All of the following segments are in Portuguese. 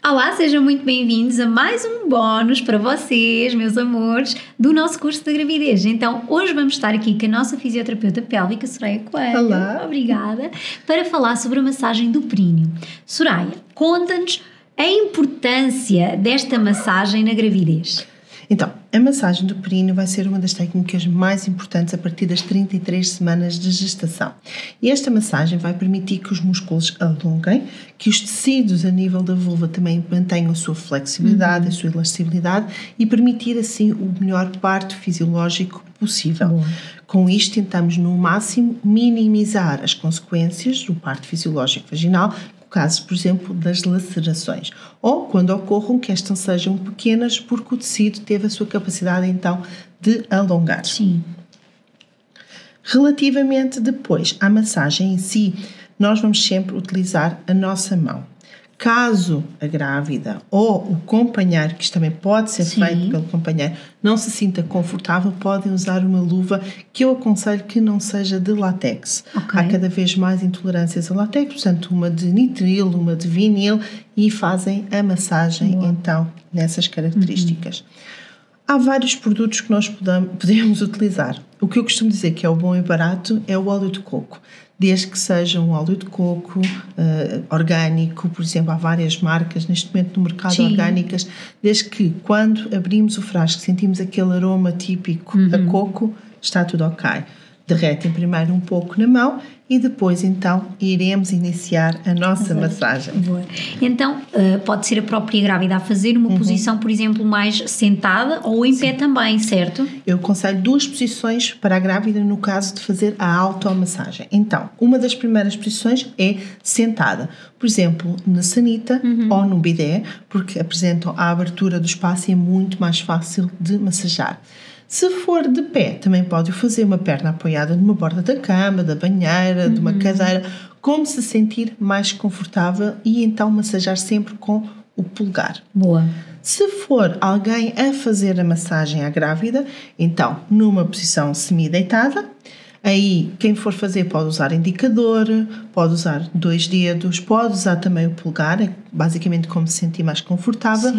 Olá, sejam muito bem-vindos a mais um bónus para vocês, meus amores, do nosso curso de gravidez. Então, hoje vamos estar aqui com a nossa fisioterapeuta pélvica, Soraya Coelho. Olá. Obrigada, para falar sobre a massagem do períneo. Soraya, conta-nos a importância desta massagem na gravidez. Então, a massagem do períneo vai ser uma das técnicas mais importantes a partir das 33 semanas de gestação. E esta massagem vai permitir que os músculos alonguem, que os tecidos a nível da vulva também mantenham a sua flexibilidade, a sua elasticidade e permitir assim o melhor parto fisiológico possível. Boa. Com isto tentamos no máximo minimizar as consequências do parto fisiológico vaginal, casos, por exemplo, das lacerações, ou quando ocorram que estas sejam pequenas porque o tecido teve a sua capacidade então de alongar. Sim. Relativamente depois à massagem em si, nós vamos sempre utilizar a nossa mão. Caso a grávida ou o companheiro, que isto também pode ser feito pelo companheiro, não se sinta confortável, podem usar uma luva que eu aconselho que não seja de látex. Okay. Há cada vez mais intolerâncias a látex, portanto uma de nitril, uma de vinil e fazem a massagem então nessas características. Há vários produtos que nós podemos utilizar. O que eu costumo dizer que é o bom e barato é o óleo de coco. Desde que seja um óleo de coco orgânico, por exemplo, há várias marcas neste momento no mercado orgânicas, desde que quando abrimos o frasco sentimos aquele aroma típico a coco, está tudo ok. Derretem primeiro um pouco na mão e depois então iremos iniciar a nossa massagem. Boa. Então pode ser a própria grávida a fazer uma posição, por exemplo, mais sentada ou em pé também, certo? Eu aconselho duas posições para a grávida no caso de fazer a automassagem. Então, uma das primeiras posições é sentada, por exemplo, na sanita ou no bidé, porque apresentam a abertura do espaço e é muito mais fácil de massajar. Se for de pé, também pode fazer uma perna apoiada numa borda da cama, da banheira, de uma cadeira, como se sentir mais confortável e então massajar sempre com o polegar. Boa. Se for alguém a fazer a massagem à grávida, então numa posição semi-deitada, aí quem for fazer pode usar indicador, pode usar 2 dedos, pode usar também o polegar, é basicamente como se sentir mais confortável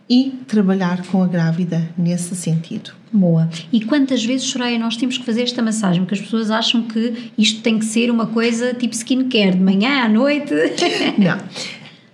e trabalhar com a grávida nesse sentido. Boa. E quantas vezes, Soraya, nós temos que fazer esta massagem? Porque as pessoas acham que isto tem que ser uma coisa tipo skincare, de manhã à noite. Não.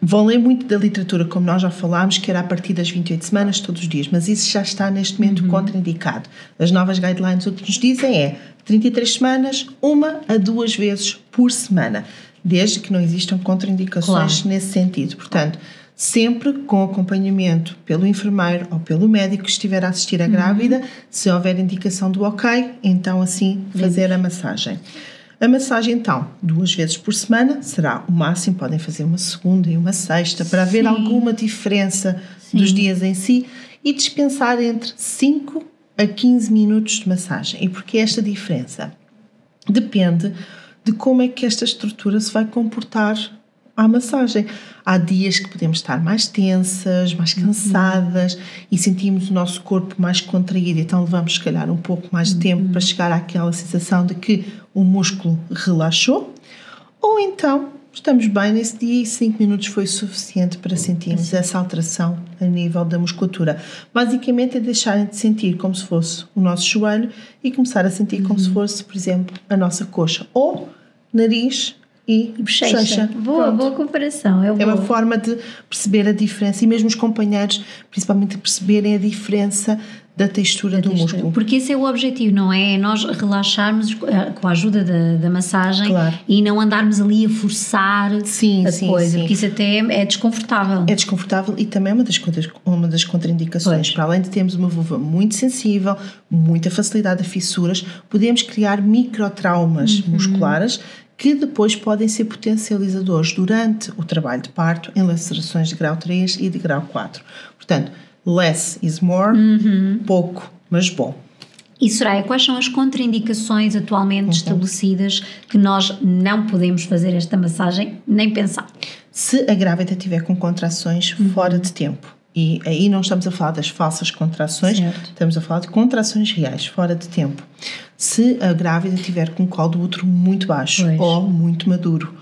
Vão ler muito da literatura, como nós já falámos, que era a partir das 28 semanas, todos os dias, mas isso já está neste momento contraindicado. As novas guidelines o que nos dizem é 33 semanas, 1 a 2 vezes por semana, desde que não existam contraindicações nesse sentido. Portanto, sempre com acompanhamento pelo enfermeiro ou pelo médico que estiver a assistir a grávida, se houver indicação do ok, então assim fazer a massagem. A massagem, então, 2 vezes por semana será o máximo, podem fazer uma segunda e uma sexta para haver alguma diferença dos dias em si e dispensar entre 5 a 15 minutos de massagem. E porquê esta diferença? Depende de como é que esta estrutura se vai comportar à massagem. Há dias que podemos estar mais tensas, mais cansadas e sentimos o nosso corpo mais contraído, então levamos se calhar um pouco mais de tempo para chegar àquela sensação de que o músculo relaxou, ou então estamos bem nesse dia e 5 minutos foi suficiente para sentirmos essa alteração a nível da musculatura. Basicamente é deixarem de sentir como se fosse o nosso joelho e começar a sentir como se fosse, por exemplo, a nossa coxa ou nariz e bochecha. Boa comparação. É uma forma de perceber a diferença e mesmo os companheiros, principalmente, perceberem a diferença da textura do músculo. Porque esse é o objetivo, não é? É nós relaxarmos com a ajuda da massagem e não andarmos ali a forçar a coisa, porque isso até é desconfortável. É desconfortável e também é uma das contraindicações. Para além de termos uma vulva muito sensível, muita facilidade a fissuras, podemos criar microtraumas musculares que depois podem ser potencializadores durante o trabalho de parto em lacerações de grau 3 e de grau 4. Portanto, less is more, pouco, mas bom. E Soraya, quais são as contraindicações atualmente estabelecidas que nós não podemos fazer esta massagem nem pensar? Se a grávida estiver com contrações fora de tempo, e aí não estamos a falar das falsas contrações, estamos a falar de contrações reais, fora de tempo. Se a grávida estiver com o colo do útero muito baixo ou muito maduro,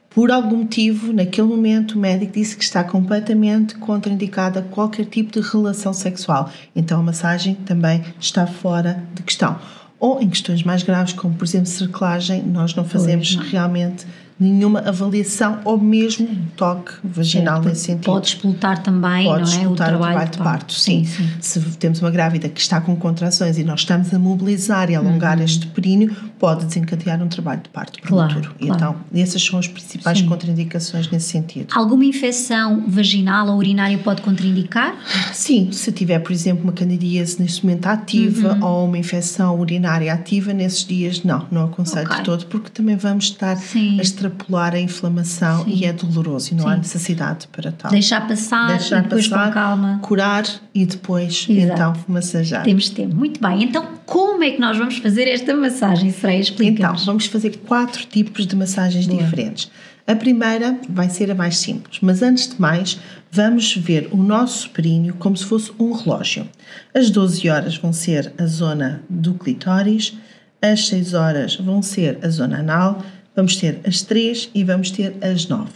Por algum motivo, naquele momento, o médico disse que está completamente contraindicada qualquer tipo de relação sexual. Então, a massagem também está fora de questão. Ou em questões mais graves, como, por exemplo, cerclagem, nós não fazemos realmente nenhuma avaliação ou mesmo toque vaginal nesse sentido. Pode explotar também, não é? Explotar o trabalho de parto, sim. Se temos uma grávida que está com contrações e nós estamos a mobilizar e alongar este períneo, pode desencadear um trabalho de parto prematuro. Então, essas são as principais contraindicações nesse sentido. Alguma infecção vaginal ou urinária pode contraindicar? Sim, se tiver, por exemplo, uma candidíase neste momento ativa ou uma infecção urinária ativa, nesses dias não aconselho de todo, porque também vamos estar a extrapolar a inflamação e é doloroso e não há necessidade para tal. Deixar passar e depois com calma. Curar e depois então massajar. Temos tempo. Muito bem. Então, como é que nós vamos fazer esta massagem, Sereia? Explica-nos. Então, vamos fazer 4 tipos de massagens diferentes. A primeira vai ser a mais simples, mas antes de mais, vamos ver o nosso períneo como se fosse um relógio. As 12 horas vão ser a zona do clitóris, as 6 horas vão ser a zona anal, vamos ter as 3 e vamos ter as 9.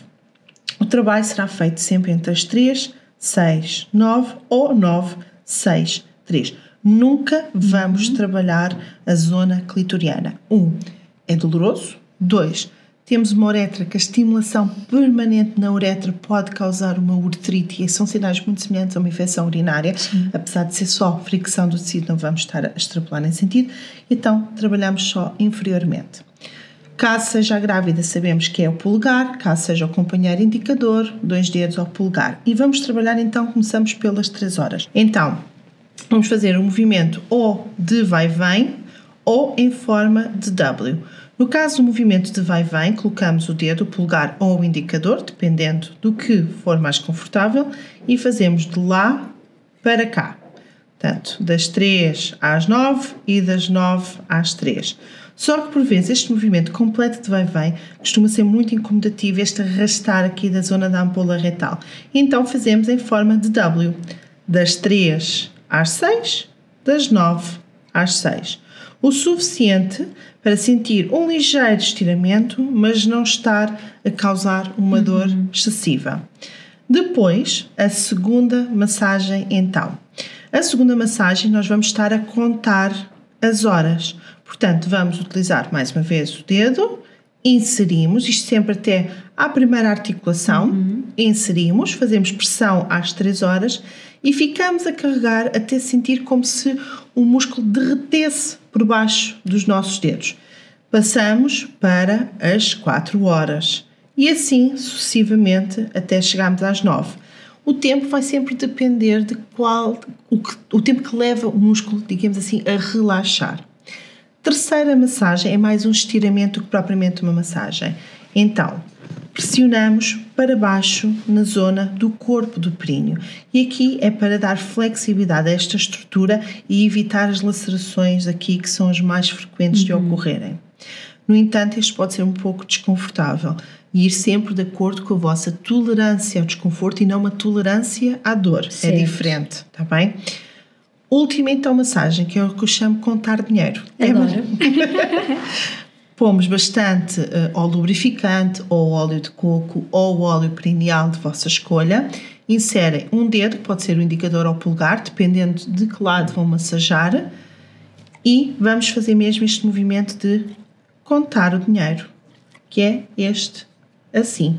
O trabalho será feito sempre entre as 3, 6, 9 ou 9, 6, 3. Nunca vamos trabalhar a zona clitoriana. 1. É doloroso. 2. Temos uma uretra que a estimulação permanente na uretra pode causar uma uretrite e são sinais muito semelhantes a uma infecção urinária. Apesar de ser só fricção do tecido, não vamos estar a extrapolar nesse sentido. Então, trabalhamos só inferiormente. Caso seja a grávida, sabemos que é o polegar, caso seja o companheiro indicador, 2 dedos ao polegar. E vamos trabalhar então, começamos pelas 3 horas. Então, vamos fazer um movimento ou de vai-vem ou em forma de W. No caso do movimento de vai-vem, colocamos o dedo, o polegar ou o indicador, dependendo do que for mais confortável, e fazemos de lá para cá. Portanto, das 3 às 9 e das 9 às 3. Só que, por vezes, este movimento completo de vai-vem costuma ser muito incomodativo, este arrastar aqui da zona da ampola retal. Então, fazemos em forma de W, das 3 às 6, das 9 às 6. O suficiente para sentir um ligeiro estiramento, mas não estar a causar uma dor excessiva. Depois, a segunda massagem, então. A segunda massagem, nós vamos estar a contar as horas. Portanto, vamos utilizar mais uma vez o dedo, inserimos, isto sempre até à primeira articulação, inserimos, fazemos pressão às 3 horas e ficamos a carregar até sentir como se o músculo derretesse por baixo dos nossos dedos. Passamos para as 4 horas e assim sucessivamente até chegarmos às 9. O tempo vai sempre depender de o tempo que leva o músculo, digamos assim, a relaxar. Terceira massagem é mais um estiramento do que propriamente uma massagem. Então, pressionamos para baixo na zona do corpo do períneo. E aqui é para dar flexibilidade a esta estrutura e evitar as lacerações aqui que são as mais frequentes de ocorrerem. No entanto, este pode ser um pouco desconfortável e ir sempre de acordo com a vossa tolerância ao desconforto e não uma tolerância à dor. Certo. É diferente, está bem? Última então massagem, que é o que eu chamo de contar dinheiro. Adoro. Pomos bastante óleo lubrificante, ou óleo de coco, ou óleo perineal de vossa escolha. Inserem um dedo, que pode ser o indicador ou o polegar, dependendo de que lado vão massajar. E vamos fazer mesmo este movimento de contar o dinheiro, que é este assim.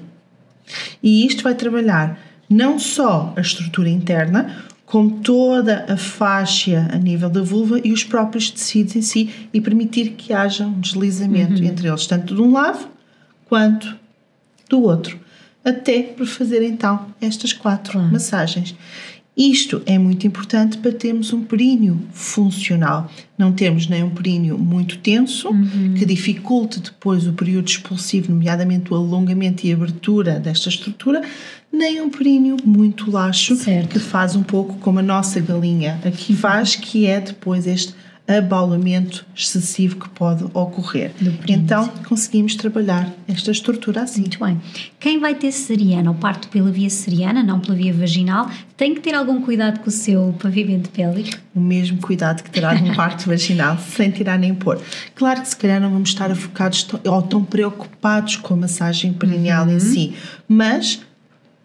E isto vai trabalhar não só a estrutura interna, como toda a faixa a nível da vulva e os próprios tecidos em si e permitir que haja um deslizamento entre eles, tanto de um lado quanto do outro, até por fazer então estas 4 massagens. Isto é muito importante para termos um períneo funcional, não termos nem um períneo muito tenso, que dificulte depois o período expulsivo, nomeadamente o alongamento e abertura desta estrutura, nem um períneo muito laxo, que faz um pouco como a nossa galinha aqui faz, que é depois este abaulamento excessivo que pode ocorrer. Então, conseguimos trabalhar esta estrutura assim. Muito bem. Quem vai ter cesariana ou parto pela via cesariana, não pela via vaginal, tem que ter algum cuidado com o seu pavimento pélvico? O mesmo cuidado que terá num parto vaginal, sem tirar nem pôr. Claro que se calhar não vamos estar focados ou tão preocupados com a massagem perineal em si, mas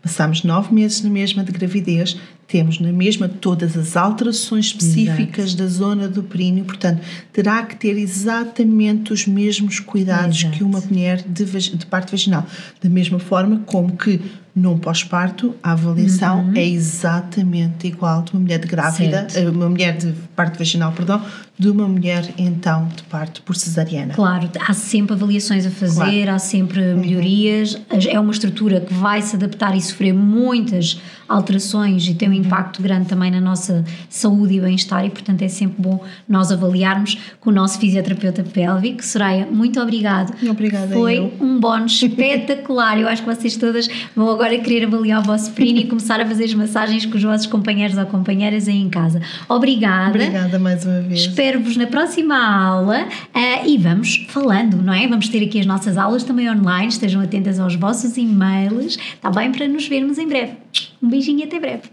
passamos 9 meses na mesma de gravidez, temos na mesma todas as alterações específicas da zona do períneo, portanto, terá que ter exatamente os mesmos cuidados que uma mulher de parto vaginal. Da mesma forma como que num pós-parto a avaliação é exatamente igual de uma mulher de grávida, uma mulher de parto vaginal, perdão, de uma mulher então de parto por cesariana. Claro, há sempre avaliações a fazer, há sempre melhorias, é uma estrutura que vai se adaptar e sofrer muitas alterações e tem um impacto grande também na nossa saúde e bem-estar e portanto é sempre bom nós avaliarmos com o nosso fisioterapeuta pélvico. Soraya, muito obrigada. Obrigada. Foi um bónus espetacular, eu acho que vocês todas vão agora querer avaliar o vosso períneo e começar a fazer as massagens com os vossos companheiros ou companheiras aí em casa. Obrigada. Obrigada mais uma vez. Espero-vos na próxima aula e vamos falando, não é? Vamos ter aqui as nossas aulas também online, estejam atentas aos vossos e-mails, está bem? Para nos vermos em breve. Um beijinho e até breve.